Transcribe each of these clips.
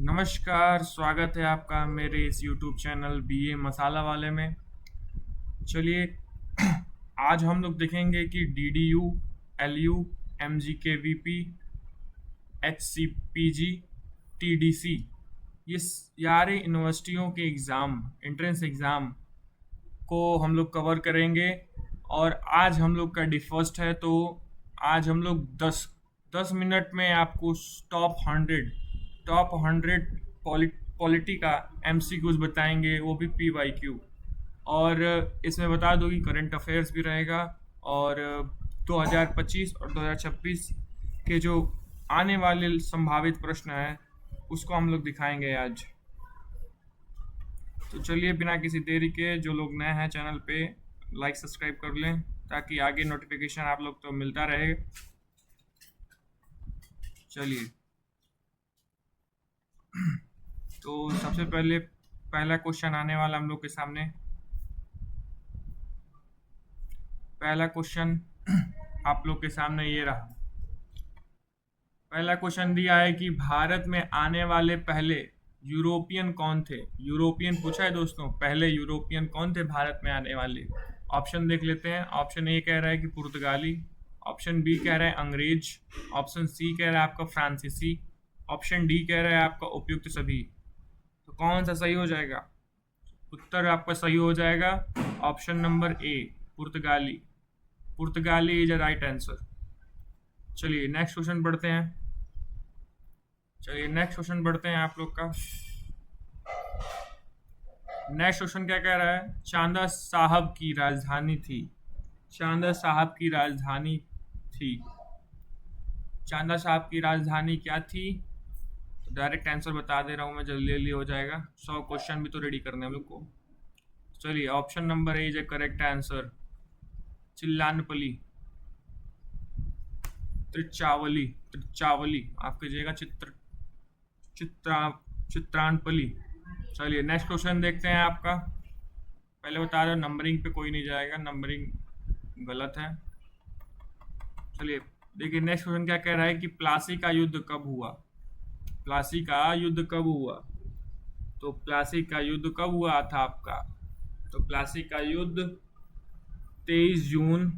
नमस्कार, स्वागत है आपका मेरे इस यूट्यूब चैनल बीए मसाला वाले में। चलिए आज हम लोग देखेंगे कि डीडीयू, एलयू, एमजीकेवीपी, एचसीपीजी, टीडीसी ये सारे यूनिवर्सिटियों के एग्ज़ाम, एंट्रेंस एग्ज़ाम को हम लोग कवर करेंगे। और आज हम लोग का डे फर्स्ट है, तो आज हम लोग 10 मिनट में आपको टॉप 100 पॉलिटी का एमसीक्यूज बताएंगे, वो भी पीवाईक्यू। और इसमें बता दो कि करंट अफेयर्स भी रहेगा। और 2025 और 2026 के जो आने वाले संभावित प्रश्न हैं उसको हम लोग दिखाएंगे आज। तो चलिए बिना किसी देरी के, जो लोग नए हैं चैनल पे, लाइक सब्सक्राइब कर लें ताकि आगे नोटिफिकेशन आप लोग तो मिलता रहे। चलिए तो सबसे पहले पहला क्वेश्चन आने वाला हम लोग के सामने। पहला क्वेश्चन आप लोग के सामने ये रहा। पहला क्वेश्चन दिया है कि भारत में आने वाले पहले यूरोपियन कौन थे। यूरोपियन पूछा है दोस्तों, पहले यूरोपियन कौन थे भारत में आने वाले। ऑप्शन देख लेते हैं। ऑप्शन ए कह रहा है कि पुर्तगाली, ऑप्शन बी कह रहा है अंग्रेज, ऑप्शन सी कह रहा है आपका फ्रांसीसी, ऑप्शन डी कह रहा है आपका उपयुक्त सभी। तो कौन सा सही हो जाएगा? उत्तर आपका सही हो जाएगा ऑप्शन नंबर ए, पुर्तगाली। पुर्तगाली इज अ राइट आंसर। चलिए नेक्स्ट क्वेश्चन पढ़ते हैं। आप लोग का नेक्स्ट क्वेश्चन क्या कह रहा है? चांदा साहब की राजधानी थी। चांदा साहब की राजधानी थी। चांदा साहब की राजधानी क्या थी? तो डायरेक्ट आंसर बता दे रहा हूँ मैं, जल्दी जल्दी हो जाएगा। 100 क्वेश्चन भी तो रेडी करने हम लोग को। चलिए option number A is a correct answer, चिल्लानपली, त्रिचावली, आप कीजिएगा चित्रानपली। चलिए नेक्स्ट क्वेश्चन देखते हैं आपका। पहले बता रहे हो नंबरिंग पे कोई नहीं जाएगा, नंबरिंग गलत है। चलिए देखिए नेक्स्ट क्वेश्चन क्या कह रहा है कि प्लासी का युद्ध कब हुआ। प्लासी का युद्ध कब हुआ? तो प्लासी का युद्ध कब हुआ था आपका? तो प्लासी का युद्ध 23 जून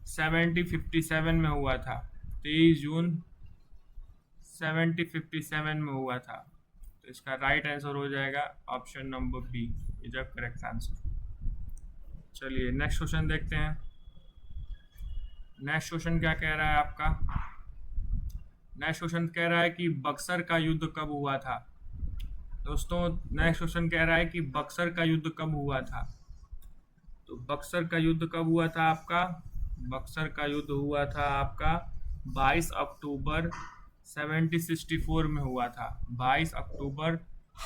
1757 में हुआ था। 23 जून 1757 में हुआ था। तो इसका राइट आंसर हो जाएगा option number b is a correct answer. चलिए नेक्स्ट क्वेश्चन देखते हैं। नेक्स्ट क्वेश्चन क्या कह रहा है आपका? नेक्स्ट क्वेश्चन कह रहा है कि बक्सर का युद्ध कब हुआ था। दोस्तों नेक्स्ट क्वेश्चन कह रहा है कि बक्सर का युद्ध कब हुआ था। तो बक्सर का युद्ध कब हुआ था आपका? बक्सर का युद्ध हुआ था आपका 22 अक्टूबर 1764 में हुआ था। 22 अक्टूबर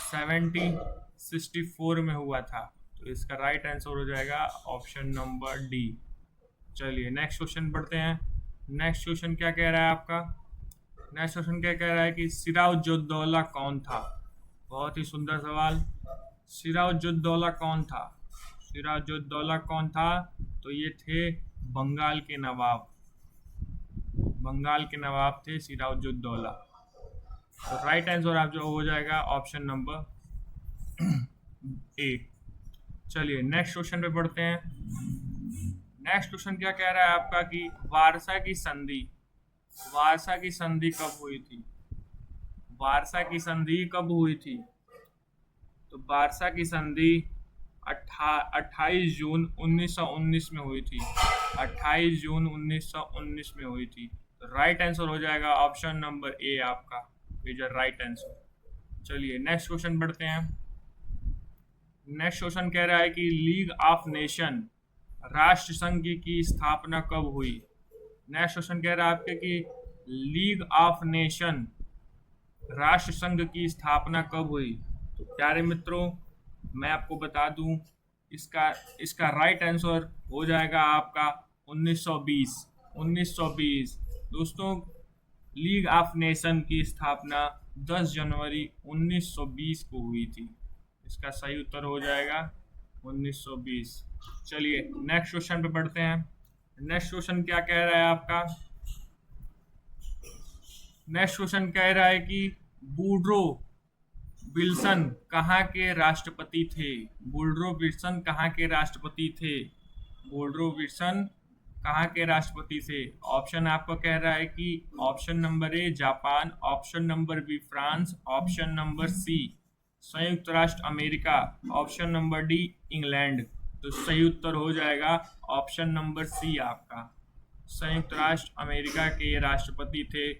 1764 में हुआ था। तो इसका राइट आंसर हो जाएगा ऑप्शन नंबर डी। चलिए नेक्स्ट क्वेश्चन पढ़ते हैं। नेक्स्ट क्वेश्चन क्या कह रहा है आपका? नेक्स्ट क्वेश्चन क्या कह रहा है कि सिराजुद्दौला कौन था। बहुत ही सुंदर सवाल। सिराजुद्दौला कौन था? सिराजुद्दौला कौन था? तो ये थे बंगाल के नवाब। बंगाल के नवाब थे सिराजुद्दौला। तो राइट आंसर आप जो हो जाएगा ऑप्शन नंबर ए। चलिए नेक्स्ट क्वेश्चन पे पढ़ते हैं। नेक्स्ट क्वेश्चन क्या कह रहा है आपका कि वारसा की संधि कब हुई थी। वारसा की संधि कब हुई थी? तो वारसा की संधि 28 जून 1919 में हुई थी। 28 जून 1919 में हुई थी। तो राइट आंसर हो जाएगा ऑप्शन नंबर ए आपका इज अ राइट आंसर। चलिए नेक्स्ट क्वेश्चन पढ़ते हैं। नेक्स्ट क्वेश्चन कह रहा है कि लीग ऑफ नेशन राष्ट्र संघ की स्थापना कब हुई। नेक्स्ट क्वेश्चन कह रहा है आपके कि लीग ऑफ नेशन राष्ट्र संघ की स्थापना कब हुई। तो प्यारे मित्रों मैं आपको बता दूं, इसका राइट आंसर हो जाएगा आपका 1920। 1920 दोस्तों, लीग ऑफ नेशन की स्थापना 10 जनवरी 1920 को हुई थी। इसका सही उत्तर हो जाएगा 1920। चलिए नेक्स्ट क्वेश्चन पे पढ़ते हैं। नेक्स्ट क्वेश्चन क्या कह रहा है आपका? नेक्स्ट क्वेश्चन कह रहा है कि बूड्रो विल्सन कहाँ के राष्ट्रपति थे? वुडरो विल्सन कहाँ के राष्ट्रपति थे? वुडरो विल्सन कहाँ के राष्ट्रपति थे? ऑप्शन आपको कह रहा है कि option number a Japan, option number b France, option number c संयुक्त राष्ट्र America, option number d England. तो सही उत्तर हो जाएगा ऑप्शन नंबर सी आपका। संयुक्त राष्ट्र अमेरिका के राष्ट्रपति थे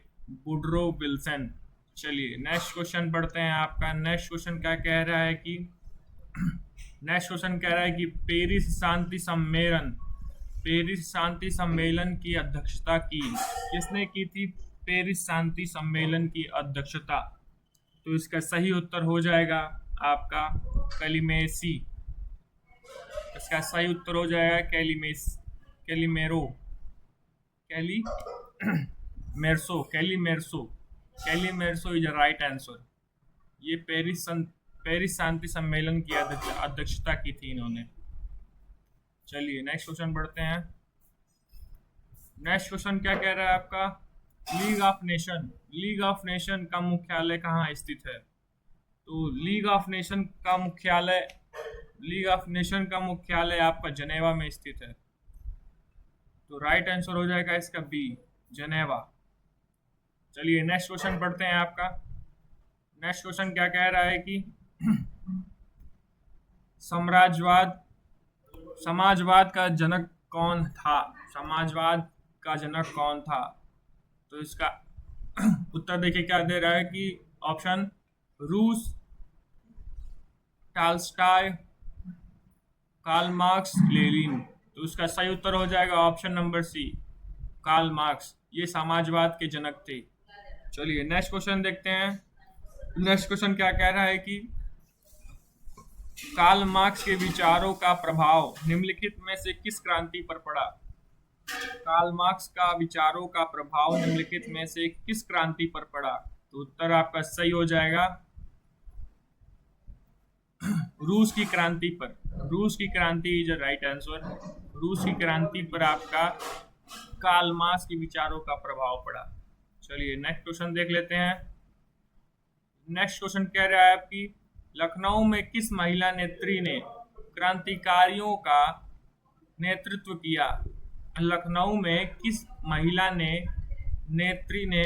वुडरो विल्सन। चलिए नेक्स्ट क्वेश्चन पढ़ते हैं आपका। नेक्स्ट क्वेश्चन क्या कह रहा है कि नेक्स्ट क्वेश्चन कह रहा है कि पेरिस शांति सम्मेलन की अध्यक्षता की किसने की थी? पेरिस शांति सम्मेलन की अध्यक्षता। तो इसका सही उत्तर हो जाएगा आपका कैलिमेसी। इसका सही उत्तर हो जाएगा कैलिमेर्सो इज राइट आंसर। ये पेरिस शांति सम्मेलन की अध्यक्षता की थी इन्होंने। चलिए नेक्स्ट क्वेश्चन पढ़ते हैं। नेक्स्ट क्वेश्चन क्या कह रहा है आपका? लीग ऑफ नेशन का मुख्यालय कहाँ स्थित है? तो लीग ऑफ नेशन का मुख्यालय आपका जनेवा में स्थित है। तो राइट आंसर हो जाएगा इसका बी, जनेवा। चलिए नेक्स्ट क्वेश्चन पढ़ते हैं आपका। नेक्स्ट क्वेश्चन क्या कह रहा है कि समाजवाद का जनक कौन था? समाजवाद का जनक कौन था? तो इसका उत्तर देखिए क्या दे रहा है कि ऑप्शन रूस, टॉल्स्टॉय, कार्ल मार्क्स, लेनिन। तो उसका सही उत्तर हो जाएगा option number c, Karl Marx. ये समाजवाद के जनक थे। चलिए नेक्स्ट क्वेश्चन देखते हैं। नेक्स्ट क्वेश्चन क्या कह रहा है कि कार्ल मार्क्स के विचारों का प्रभाव निम्नलिखित में से किस क्रांति पर पड़ा? कार्ल मार्क्स का विचारों का प्रभाव निम्नलिखित में से किस क्रांति पर पड़ा? तो उत्तर आपका सही हो जाएगा रूस की क्रांति पर। रूस की क्रांति इज राइट आंसर। रूस की क्रांति पर आपका कार्ल मार्क्स के विचारों का प्रभाव पड़ा। चलिए नेक्स्ट क्वेश्चन देख लेते हैं। नेक्स्ट क्वेश्चन कह रहा है आपकी लखनऊ में किस महिला नेत्री ने क्रांतिकारियों का नेतृत्व किया? लखनऊ में किस महिला नेत्री ने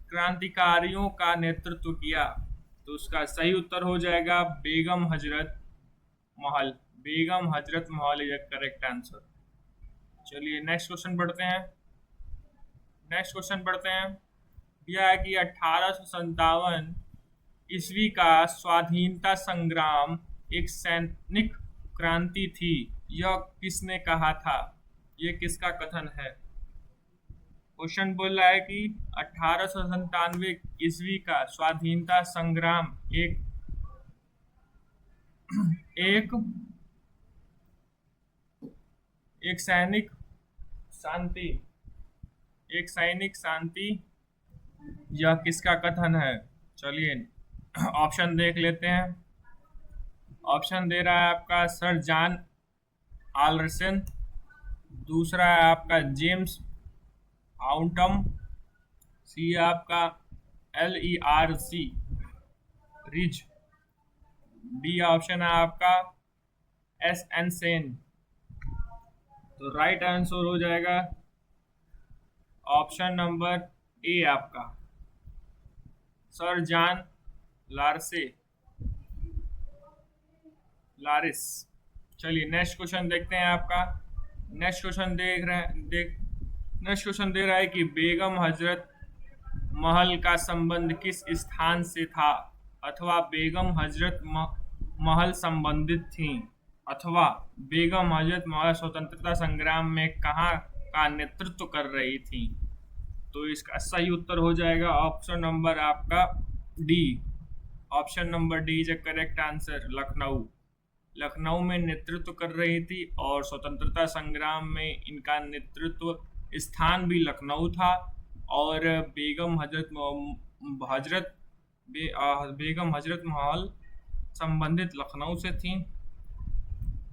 क्रांतिकारियों का नेतृत्व किया? तो उसका सही उत्तर हो जाएगा Begum Hazrat Mahal. Begum Hazrat Mahal is correct answer. चलिए नेक्स्ट क्वेश्चन पढ़ते हैं। यह है कि 1857 ईस्वी का स्वाधीनता संग्राम एक सैनिक क्रांति थी, यह किसने कहा था? ये किसका कथन है? क्वेश्चन बोल रहा है कि 1897 ईस्वी का स्वाधीनता संग्राम एक सैनिक शांति यह किसका कथन है? चलिए ऑप्शन देख लेते हैं। ऑप्शन दे रहा है आपका सर जॉन आलरसन, दूसरा है आपका जेम्स आउंटम, सी है आपका LERC रिज, डी ऑप्शन है आपका SN सेन। तो राइट आंसर हो जाएगा ऑप्शन नंबर ए आपका सर जॉन लारिस। चलिए नेक्स्ट क्वेश्चन देखते हैं आपका। नेक्स्ट क्वेश्चन दे रहा है कि बेगम हजरत महल का संबंध किस स्थान से था? अथवा बेगम हजरत महल संबंधित थी, अथवा बेगम हजरत महल स्वतंत्रता संग्राम में कहाँ का नेतृत्व कर रही थी? तो इसका सही उत्तर हो जाएगा ऑप्शन नंबर आपका D. Option number D is correct answer. Lucknow में नेतृत्व कर रही थी और स्वतंत्रता संग्राम में इनका नेतृत्व स्थान भी लखनऊ था। और बेगम हजरत महल संबंधित लखनऊ से थी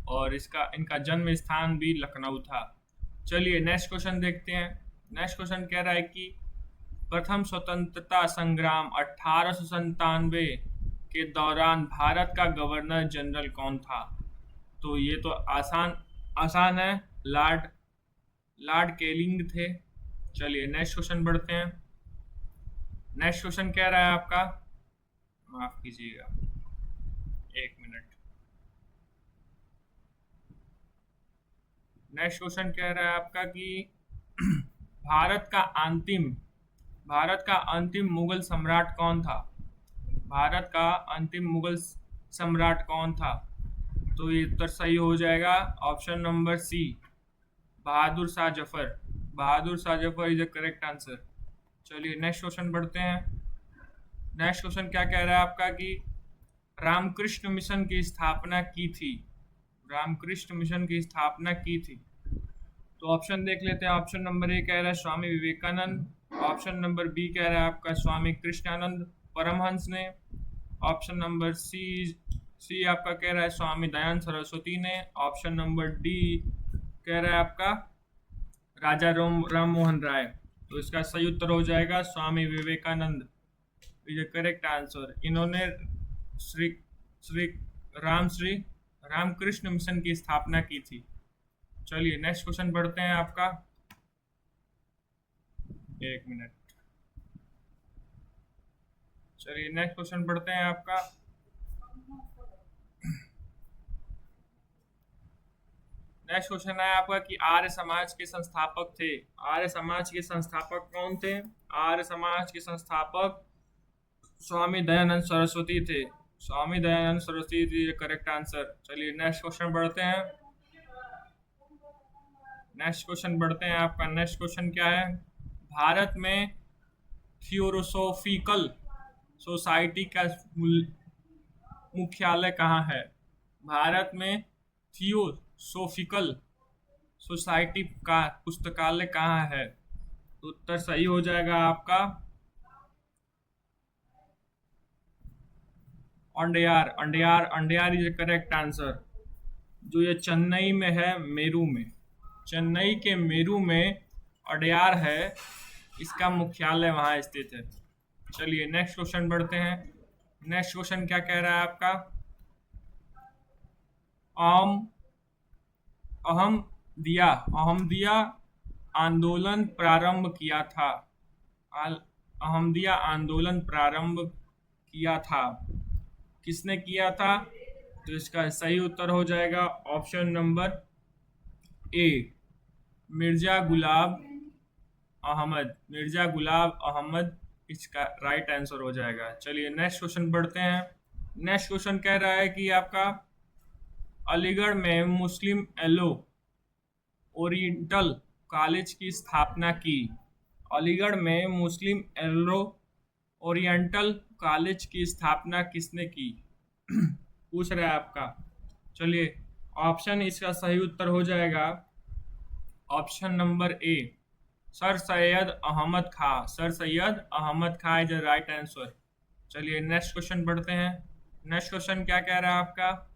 और इनका जन्म स्थान भी लखनऊ था। चलिए नेक्स्ट क्वेश्चन देखते हैं। नेक्स्ट क्वेश्चन कह रहा है कि प्रथम स्वतंत्रता संग्राम 1897 के दौरान भारत का गवर्नर जनरल कौन था? तो ये तो आसान आसान है, लॉर्ड लॉर्ड केलिंग थे। चलिए नेक्स्ट क्वेश्चन बढ़ते हैं। नेक्स्ट क्वेश्चन कह रहा है आपका, माफ कीजिएगा 1 मिनट। नेक्स्ट क्वेश्चन कह रहा है आपका कि भारत का अंतिम भारत का अंतिम मुगल सम्राट कौन था? भारत का अंतिम मुगल सम्राट कौन था? तो ये उत्तर सही हो जाएगा option number c, Bahadur Shah Zafar. Bahadur Shah Zafar is the correct answer. चलिए नेक्स्ट क्वेश्चन बढ़ते हैं। नेक्स्ट क्वेश्चन क्या कह रहा है आपका कि रामकृष्ण मिशन की स्थापना की थी? रामकृष्ण मिशन की स्थापना की थी। तो ऑप्शन देख लेते हैं। ऑप्शन नंबर ए कह रहा है Swami Vivekananda. Option number B कह रहा है आपका स्वामी कृष्णानंद परमहंस ने। ऑप्शन नंबर सी आपका कह रहा है स्वामी दयानंद सरस्वती ने। ऑप्शन नंबर डी कह रहा है आपका राजा राम मोहन राय। तो इसका सही उत्तर हो जाएगा Swami Vivekananda is the correct answer. इन्होंने श्री रामकृष्ण मिशन की स्थापना की थी। चलिए नेक्स्ट क्वेश्चन बढ़ते हैं आपका। 1 मिनट। चलिए नेक्स्ट क्वेश्चन बढ़ते हैं आपका। नेक्स्ट क्वेश्चन है आपका कि आर्य समाज के संस्थापक थे। आर्य समाज के संस्थापक कौन थे? आर्य समाज के संस्थापक स्वामी दयानंद सरस्वती थे। स्वामी दयानंद सरस्वती थी करेक्ट आंसर। चलिए नेक्स्ट क्वेश्चन बढ़ते हैं। नेक्स्ट क्वेश्चन बढ़ते हैं आपका। नेक्स्ट क्वेश्चन क्या है? भारत में थियोसोफिकल सोसाइटी का मुख्यालय कहाँ है? भारत में थियोसोफिकल सोसाइटी का पुस्तकालय कहाँ है? तो उत्तर सही हो जाएगा आपका अंडयार। अंडयार इज करेक्ट आंसर। जो ये चेन्नई में है, मेरू में, चेन्नई के मेरू में अडयार है, इसका मुख्यालय वहाँ स्थित है। चलिए नेक्स्ट क्वेश्चन बढ़ते हैं। नेक्स्ट क्वेश्चन क्या कह रहा है आपका? अहमदिया आंदोलन प्रारंभ किया था। अहमदिया आंदोलन प्रारंभ किया था, किसने किया था? तो इसका सही उत्तर हो जाएगा ऑप्शन नंबर ए, मिर्जा गुलाब अहमद इसका राइट आंसर हो जाएगा। चलिए नेक्स्ट क्वेश्चन बढ़ते हैं। नेक्स्ट क्वेश्चन कह रहा है कि आपका अलीगढ़ में मुस्लिम एलो ओरिएंटल कॉलेज की स्थापना की। अलीगढ़ में मुस्लिम एलो ओरिएंटल कॉलेज की स्थापना किसने की? पूछ रहा है आपका। चलिए ऑप्शन इसका सही उत्तर हो जाएगा option number a, sir Syed Ahmad Khan. Sir Syed Ahmad Khan is the right answer. चलिए नेक्स्ट क्वेश्चन बढ़ते हैं। नेक्स्ट क्वेश्चन क्या कह रहा है आपका?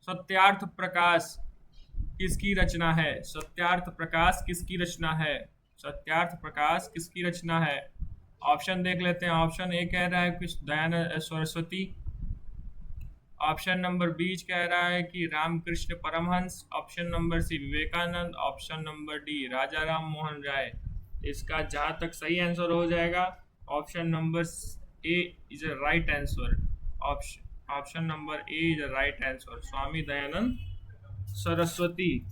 सत्यार्थ प्रकाश किसकी रचना है? सत्यार्थ प्रकाश किसकी रचना है? सत्यार्थ प्रकाश किसकी रचना है? ऑप्शन देख लेते हैं। ऑप्शन ए कह रहा है कि Dayanand Saraswati. Option number B कह रहा है कि Ramakrishna Paramahansa. Option number C Vivekananda. Option number D Raja Ram Mohan Roy. इसका जहाँ तक सही आंसर हो जाएगा option number A is a right answer. Option number A is a right answer. Swami Dayanand Saraswati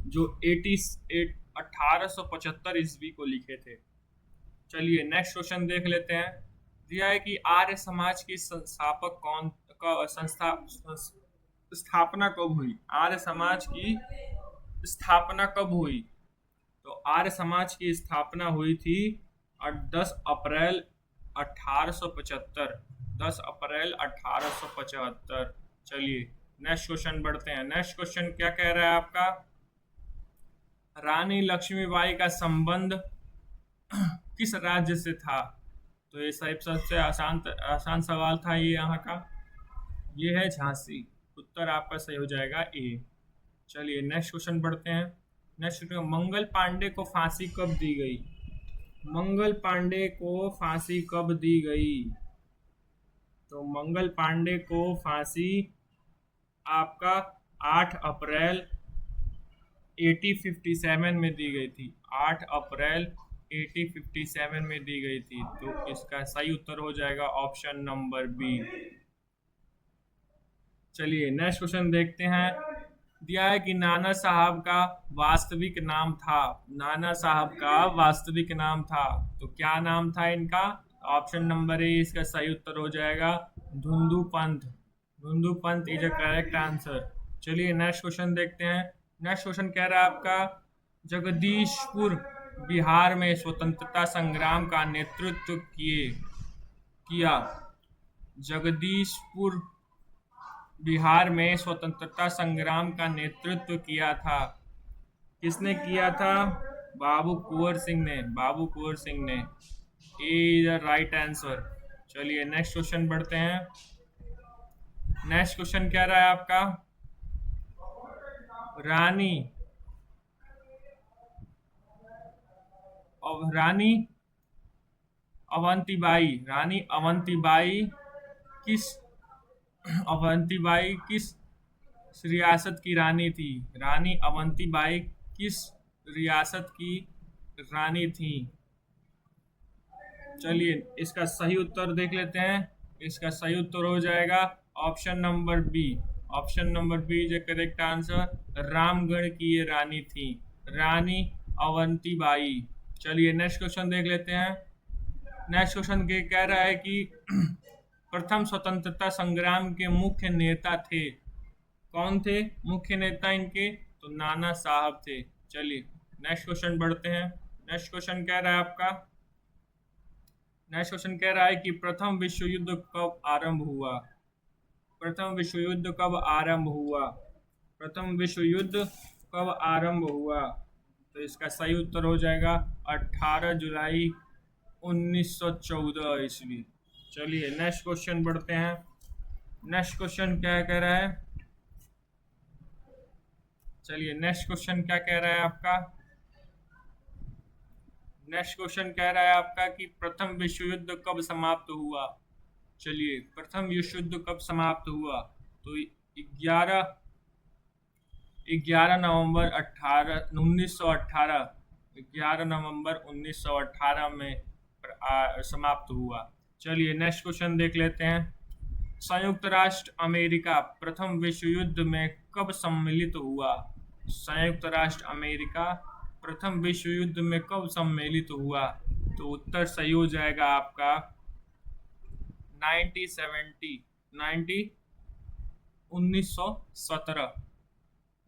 जो 1875 ईस्वी को लिखे थे। चलिए नेक्स्ट क्वेश्चन देख लेते हैं। दिया है कि आर्य समाज की संस्थापक कौन का स्थापना कब हुई? आर्य समाज की स्थापना कब हुई? तो आर्य समाज की स्थापना हुई थी 10 अप्रैल 1875। 10 अप्रैल 1875। चलिए नेक्स्ट क्वेश्चन बढ़ते हैं। नेक्स्ट क्वेश्चन क्या कह रहा है आपका? रानी लक्ष्मीबाई का संबंध किस राज्य से था? तो ये सबसे आसान सवाल था ये यहाँ का। ये है झांसी। उत्तर आपका सही हो जाएगा ए। चलिए नेक्स्ट क्वेश्चन बढ़ते हैं। नेक्स्ट क्वेश्चन, मंगल पांडे को फांसी कब दी गई? मंगल पांडे को फांसी कब दी गई? तो मंगल पांडे को फांसी आपका 8 अप्रैल 1857 में दी गई थी। 8 अप्रैल 1857 में दी गई थी। तो इसका सही उत्तर हो जाएगा ऑप्शन नंबर बी। चलिए नेक्स्ट क्वेश्चन देखते हैं। दिया है कि नाना साहब का वास्तविक नाम था। नाना साहब का वास्तविक नाम था, तो क्या नाम था इनका? ऑप्शन नंबर ए इसका सही उत्तर हो जाएगा धुंधु पंत। धुंधु Pant is a correct answer. चलिए नेक्स्ट क्वेश्चन देखते हैं। नेक्स्ट क्वेश्चन कह रहा है आपका, जगदीशपुर बिहार में स्वतंत्रता संग्राम का नेतृत्व किया। जगदीशपुर बिहार में स्वतंत्रता संग्राम का नेतृत्व किया था। किसने किया था? बाबू कुंवर सिंह ने। बाबू कुंवर सिंह ने। ए इज द राइट आंसर। चलिए नेक्स्ट क्वेश्चन बढ़ते हैं। नेक्स्ट क्वेश्चन क्या रहा है आपका? रानी अवंतीबाई। रानी अवंतीबाई किस रियासत की रानी थी? रानी अवंतीबाई किस रियासत की रानी थी? चलिए इसका सही उत्तर देख लेते हैं। इसका सही उत्तर हो जाएगा option number b. Option number b is correct answer. Ramgarh की ये रानी थी, रानी अवंतीबाई। चलिए नेक्स्ट क्वेश्चन देख लेते हैं। नेक्स्ट क्वेश्चन के कह रहा है कि प्रथम स्वतंत्रता संग्राम के मुख्य नेता थे। कौन थे मुख्य नेता इनके? तो नाना साहब थे। चलिए नेक्स्ट क्वेश्चन बढ़ते हैं। नेक्स्ट क्वेश्चन कह रहा है आपका, नेक्स्ट क्वेश्चन कह रहा है कि प्रथम विश्व युद्ध कब आरंभ हुआ? प्रथम विश्व युद्ध कब आरंभ हुआ? प्रथम विश्व युद्ध कब आरंभ हुआ? तो इसका सही उत्तर हो जाएगा 18 जुलाई 1914 ईस्वी। चलिए नेक्स्ट क्वेश्चन बढ़ते हैं। नेक्स्ट क्वेश्चन क्या कह रहा है? चलिए नेक्स्ट क्वेश्चन क्या कह रहा है आपका? नेक्स्ट क्वेश्चन कह रहा है आपका कि प्रथम विश्व युद्ध कब समाप्त हुआ? चलिए प्रथम विश्व युद्ध कब समाप्त हुआ? तो 11 नवंबर 1918 11 नवंबर 1918 में समाप्त हुआ। चलिए नेक्स्ट क्वेश्चन देख लेते हैं। संयुक्त राष्ट्र अमेरिका प्रथम विश्व युद्ध में कब सम्मिलित हुआ? संयुक्त राष्ट्र अमेरिका प्रथम विश्व युद्ध में कब सम्मिलित हुआ? तो उत्तर सही हो जाएगा आपका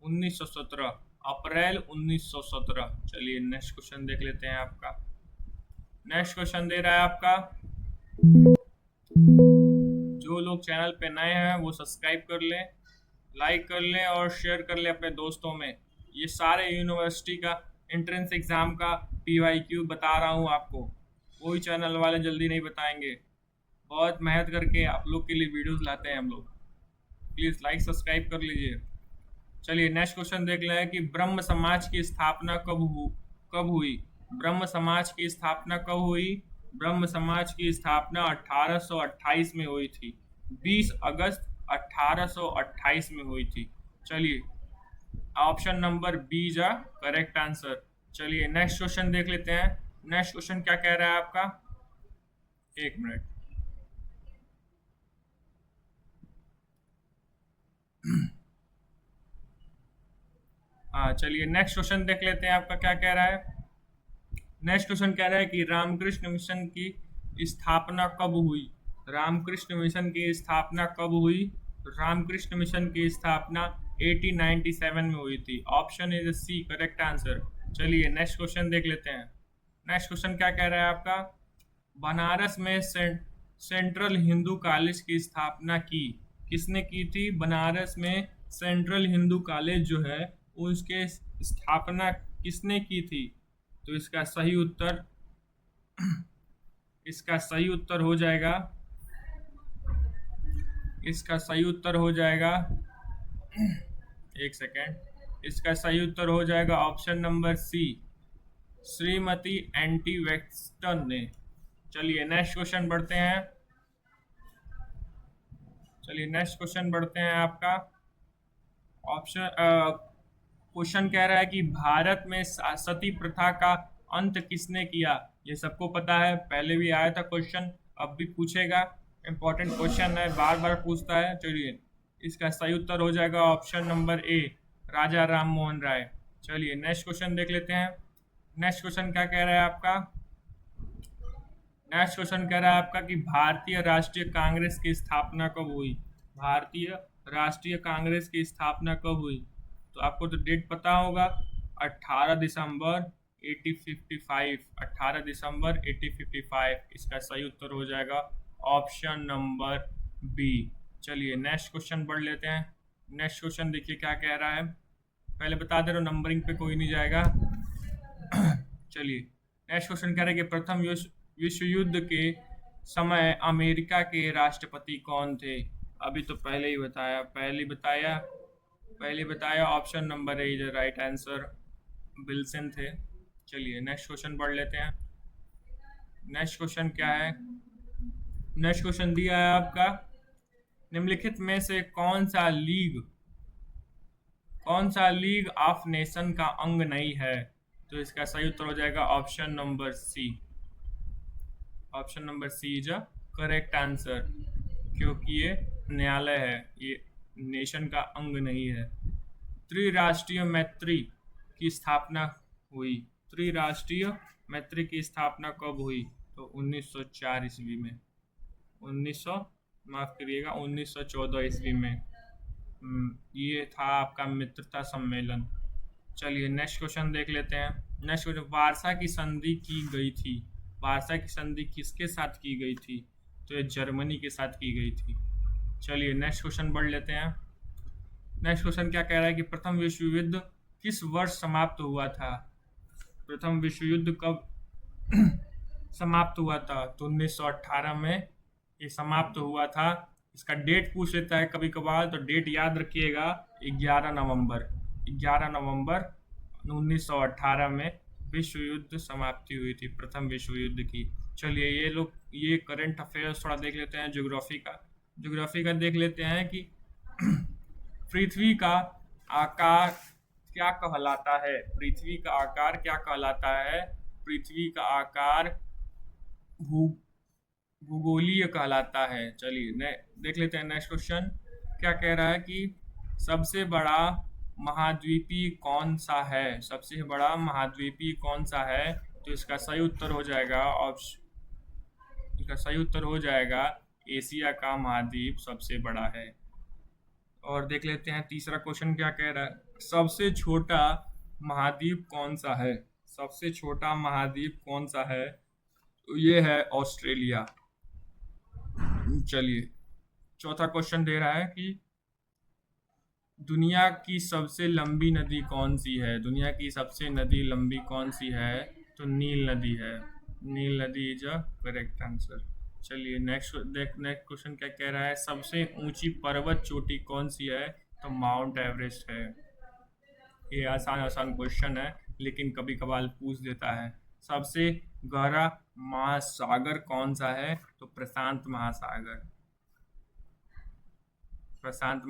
1917 अप्रैल 1917। चलिए नेक्स्ट क्वेश्चन देख लेते हैं आपका। नेक्स्ट क्वेश्चन दे रहा है आपका, जो लोग चैनल पे नए हैं वो सब्सक्राइब कर लें, लाइक कर लें और शेयर कर लें अपने दोस्तों में। ये सारे यूनिवर्सिटी का एंट्रेंस एग्ज़ाम का PYQ बता रहा हूँ आपको, कोई चैनल वाले जल्दी नहीं बताएंगे। बहुत मेहनत करके आप लोग के लिए वीडियोस लाते हैं हम लोग। प्लीज़ लाइक सब्सक्राइब कर लीजिए। चलिए नेक्स्ट क्वेश्चन देख लें कि ब्रह्म समाज की स्थापना कब हुई? ब्रह्म समाज की स्थापना कब हुई? ब्रह्म समाज की स्थापना 1828 में हुई थी। 20 अगस्त 1828 में हुई थी। चलिए option number b is correct answer. चलिए नेक्स्ट क्वेश्चन देख लेते हैं। नेक्स्ट क्वेश्चन क्या कह रहा है आपका? एक मिनट। हाँ चलिए नेक्स्ट क्वेश्चन देख लेते हैं आपका क्या कह रहा है। नेक्स्ट क्वेश्चन कह रहा है कि रामकृष्ण मिशन की स्थापना कब हुई? रामकृष्ण मिशन की स्थापना कब हुई? रामकृष्ण मिशन की स्थापना 1897 में हुई थी। Option is c correct answer. चलिए नेक्स्ट क्वेश्चन देख लेते हैं। नेक्स्ट क्वेश्चन क्या कह रहा है आपका? बनारस में सेंट्रल हिंदू कॉलेज की स्थापना किसने की थी? बनारस में सेंट्रल हिंदू कॉलेज जो है उसके स्थापना किसने की थी? तो इसका सही उत्तर हो जाएगा, इसका सही उत्तर हो जाएगा, एक सेकेंड, इसका सही उत्तर हो जाएगा ऑप्शन नंबर सी, श्रीमती एंटी वेक्सटन ने। चलिए नेक्स्ट क्वेश्चन बढ़ते हैं। आपका ऑप्शन क्वेश्चन कह रहा है कि भारत में सती प्रथा का अंत किसने किया। ये सबको पता है, पहले भी आया था क्वेश्चन, अब भी पूछेगा। इंपॉर्टेंट क्वेश्चन है, बार बार पूछता है। चलिए इसका सही उत्तर हो जाएगा ऑप्शन नंबर ए, राजा राम मोहन राय। चलिए नेक्स्ट क्वेश्चन देख लेते हैं। नेक्स्ट क्वेश्चन क्या कह रहा है आपका। नेक्स्ट क्वेश्चन कह रहा है आपका कि भारतीय राष्ट्रीय कांग्रेस की स्थापना कब हुई। भारतीय राष्ट्रीय कांग्रेस की स्थापना कब हुई, तो आपको तो डेट पता होगा, 18 दिसंबर 1855। 18 दिसंबर 1855 इसका सही उत्तर हो जाएगा ऑप्शन नंबर बी। चलिए नेक्स्ट क्वेश्चन पढ़ लेते हैं। नेक्स्ट क्वेश्चन देखिए क्या कह रहा है, पहले बता दे रहा हूँ, नंबरिंग पे कोई नहीं जाएगा। चलिए नेक्स्ट क्वेश्चन कह रहा है कि प्रथम विश्व युद्ध के समय अमेरिका के राष्ट्रपति कौन थे। अभी तो पहले ही बताया option number A is right answer, Wilson थे। चलिए नेक्स्ट क्वेश्चन पढ़ लेते हैं। नेक्स्ट क्वेश्चन क्या है। नेक्स्ट क्वेश्चन दिया है आपका, निम्नलिखित में से कौन सा लीग ऑफ नेशन का अंग नहीं है, तो इसका सही उत्तर हो जाएगा option number c. Option number c is a correct answer, क्योंकि ये न्यायालय है, ये नेशन का अंग नहीं है। त्रिराष्ट्रीय मैत्री की स्थापना हुई। त्रिराष्ट्रीय मैत्री की स्थापना कब हुई, तो 1904 ईस्वी में। 1914 ईस्वी में ये था आपका मित्रता सम्मेलन। चलिए नेक्स्ट क्वेश्चन देख लेते हैं। नेक्स्ट क्वेश्चन, वार्सा की संधि की गई थी। वार्सा की संधि किसके साथ की गई थी, तो ये जर्मनी के साथ की गई थी। चलिए नेक्स्ट क्वेश्चन पढ़ लेते हैं। नेक्स्ट क्वेश्चन क्या कह रहा है कि प्रथम विश्व युद्ध किस वर्ष समाप्त हुआ था। प्रथम विश्व युद्ध कब समाप्त हुआ था, तो 1918 में ये समाप्त हुआ था। इसका डेट पूछ लेता है कभी कभार, तो डेट याद रखिएगा, 11 नवंबर 1918 में विश्व युद्ध समाप्ति हुई थी, प्रथम विश्व युद्ध की। चलिए ये करंट अफेयर्स थोड़ा देख लेते हैं। ज्योग्राफी का देख लेते हैं कि पृथ्वी का आकार क्या कहलाता है। पृथ्वी का आकार क्या कहलाता है, पृथ्वी का आकार भूगोलीय कहलाता है। चलिए देख लेते हैं। नेक्स्ट क्वेश्चन क्या कह रहा है कि सबसे बड़ा महाद्वीपी कौन सा है। सबसे बड़ा महाद्वीपी कौन सा है, तो इसका सही उत्तर हो जाएगा एशिया का महाद्वीप सबसे बड़ा है। और देख लेते हैं तीसरा क्वेश्चन क्या कह रहा है, सबसे छोटा महाद्वीप कौन सा है। सबसे छोटा महाद्वीप कौन सा है, तो ये है ऑस्ट्रेलिया। चलिए चौथा क्वेश्चन दे रहा है कि दुनिया की सबसे लंबी नदी कौन सी है। दुनिया की सबसे लंबी कौन सी है, तो नील नदी है। नील नदी इज अ करेक्ट आंसर। चलिए नेक्स्ट क्वेश्चन क्या कह रहा है, सबसे ऊंची पर्वत चोटी कौन सी है, तो माउंट एवरेस्ट है। ये आसान क्वेश्चन है, लेकिन कभी कभार पूछ देता है। सबसे गहरा महासागर कौन सा है, तो प्रशांत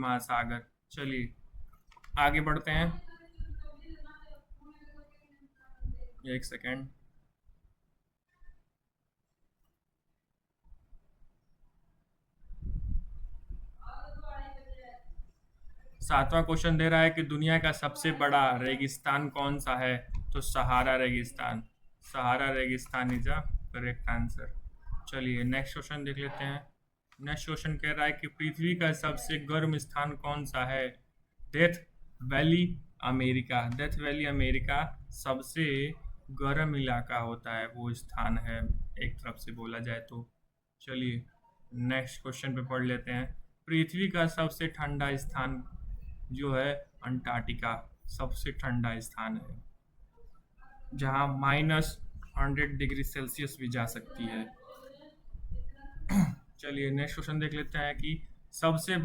महासागर। चलिए आगे बढ़ते हैं, एक सेकेंड। सातवां क्वेश्चन दे रहा है कि दुनिया का सबसे बड़ा रेगिस्तान कौन सा है, तो सहारा रेगिस्तान इज अ करेक्ट आंसर। चलिए नेक्स्ट क्वेश्चन देख लेते हैं। नेक्स्ट क्वेश्चन कह रहा है कि पृथ्वी का सबसे गर्म स्थान कौन सा है। डेथ वैली अमेरिका सबसे गर्म इलाका होता है, वो स्थान है एक तरफ से बोला जाए तो। चलिए नेक्स्ट क्वेश्चन पे पढ़ लेते हैं। पृथ्वी का सबसे ठंडा स्थान जो है अंटार्कटिका सबसे ठंडा स्थान है, जहाँ -100 डिग्री सेल्सियस भी जा सकती है। चलिए नेक्स्ट क्वेश्चन देख लेते हैं कि सबसे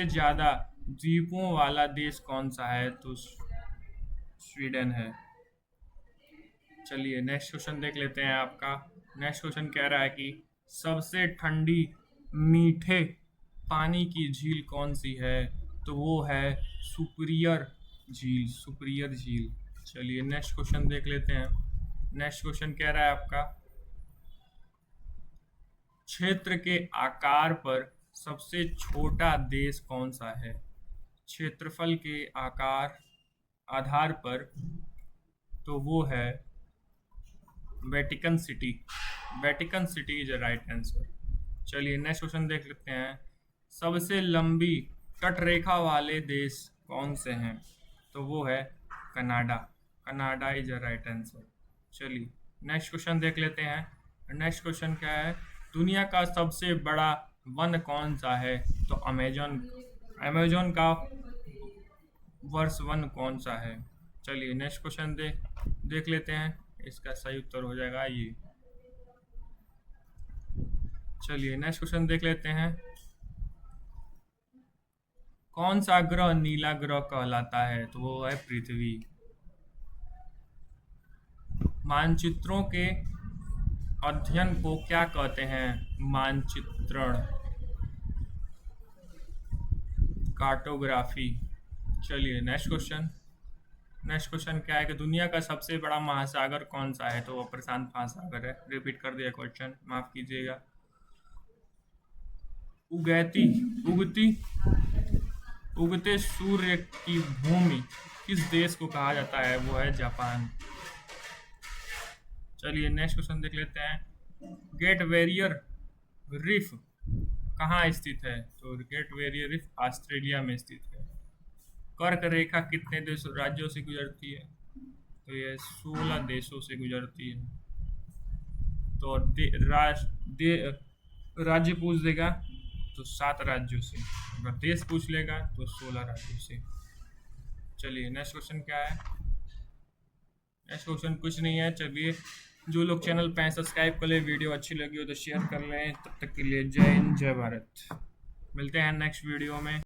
ज़्यादा द्वीपों वाला देश कौन सा है, तो स्वीडन है। चलिए नेक्स्ट क्वेश्चन देख लेते हैं आपका। नेक्स्ट क्वेश्चन कह रहा है कि सबसे ठंडी मीठे पानी की झील कौन सी है? तो वो है सुपीरियर झील, सुपीरियर झील। चलिए नेक्स्ट क्वेश्चन देख लेते हैं। नेक्स्ट क्वेश्चन कह रहा है आपका क्षेत्र के आकार पर सबसे छोटा देश कौन सा है? क्षेत्रफल के आधार पर तो वो है Vatican city. Vatican city is right answer. चलिए नेक्स्ट क्वेश्चन देख लेते हैं। सबसे लंबी तटरेखा वाले देश कौन से हैं? तो वो है Canada. Canada is right answer. चलिए नेक्स्ट क्वेश्चन देख लेते हैं। नेक्स्ट क्वेश्चन क्या है? दुनिया का सबसे बड़ा वन कौन सा है? तो अमेजोन। अमेजोन का वर्ष वन कौन सा है? चलिए नेक्स्ट क्वेश्चन देख लेते हैं। इसका सही उत्तर हो जाएगा ये। चलिए नेक्स्ट क्वेश्चन देख लेते हैं। कौन सा ग्रह नीला ग्रह कहलाता है? तो वो है पृथ्वी। मानचित्रों के अध्ययन को क्या कहते हैं? मानचित्रण, कार्टोग्राफी। चलिए नेक्स्ट क्वेश्चन। नेक्स्ट क्वेश्चन क्या है कि दुनिया का सबसे बड़ा महासागर कौन सा है? तो वो प्रशांत महासागर है। रिपीट कर दिया क्वेश्चन, माफ कीजिएगा। उगते सूर्य की भूमि किस देश को कहा जाता है? वो है जापान। चलिए नेक्स्ट क्वेश्चन देख लेते हैं। ग्रेट बैरियर रीफ कहाँ स्थित है? तो ग्रेट बैरियर रीफ ऑस्ट्रेलिया में स्थित है। कर्क रेखा कितने राज्यों से गुजरती है? तो ये 16 देशों से गुजरती है। तो राज्य पूछ देगा तो 7 राज्यों से, अगर देश पूछ लेगा तो 16 राज्यों से। चलिए नेक्स्ट क्वेश्चन क्या है? नेक्स्ट क्वेश्चन कुछ नहीं है। चलिए जो लोग चैनल पे सब्सक्राइब कर ले, वीडियो अच्छी लगी हो तो शेयर कर लें। तब तक के लिए जय हिंद, जय भारत। मिलते हैं नेक्स्ट वीडियो में।